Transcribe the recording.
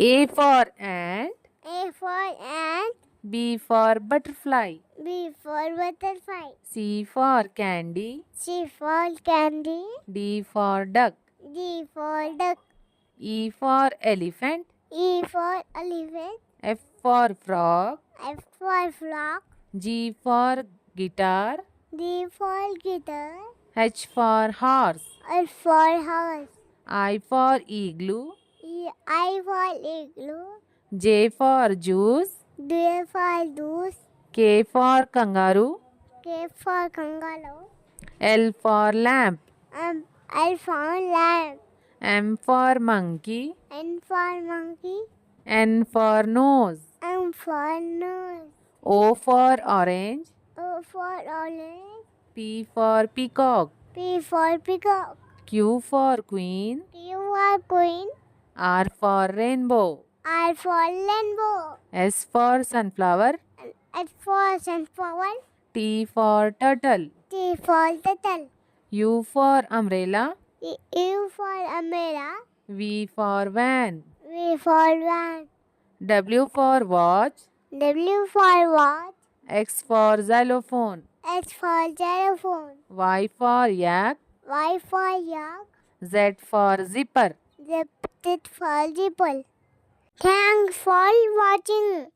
A for ant. A for ant. B for butterfly. B for butterfly. C for candy. C for candy. D for duck. D for duck. E for elephant. E for elephant. F for frog. F for frog. G for guitar. D for guitar. H for horse. H for horse. I for igloo. I for igloo. J for juice. D for goose. K for kangaroo. K for kangaroo. L for lamp. L for lamb. M for monkey. N for monkey. N for nose. M for nose. O for orange. O for orange. P for peacock. P for peacock. Q for queen. Q for queen. R for rainbow. R for rainbow. S for sunflower. S for sunflower. T for turtle. T for turtle. U for umbrella. U for umbrella. V for van. V for van. W for watch. W for watch. X for xylophone. X for xylophone. Y for yak. Y for yak. Z for zipper. Z for zipper. Thanks for watching.